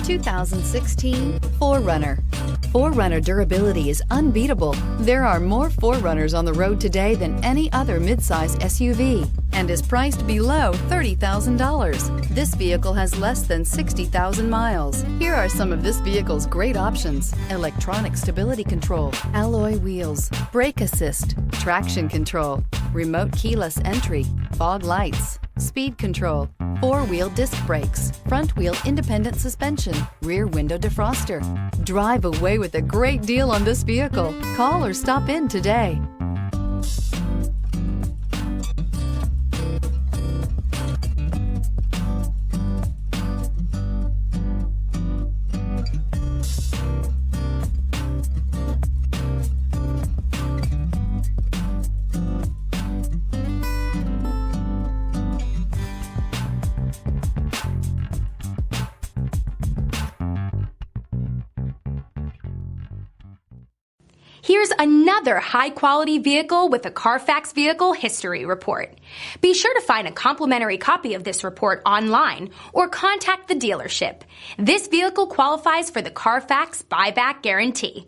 2016 4Runner. 4Runner durability is unbeatable. There are more 4Runners on the road today than any other midsize SUV and is priced below $30,000. This vehicle has less than 60,000 miles. Here are some of this vehicle's great options: electronic stability control, alloy wheels, brake assist, traction control, remote keyless entry, fog lights, speed control, four-wheel disc brakes, front-wheel independent suspension, rear window defroster. Drive away with a great deal on this vehicle. Call or stop in today. Here's another high-quality vehicle with a Carfax Vehicle History Report. Be sure to find a complimentary copy of this report online or contact the dealership. This vehicle qualifies for the Carfax Buyback Guarantee.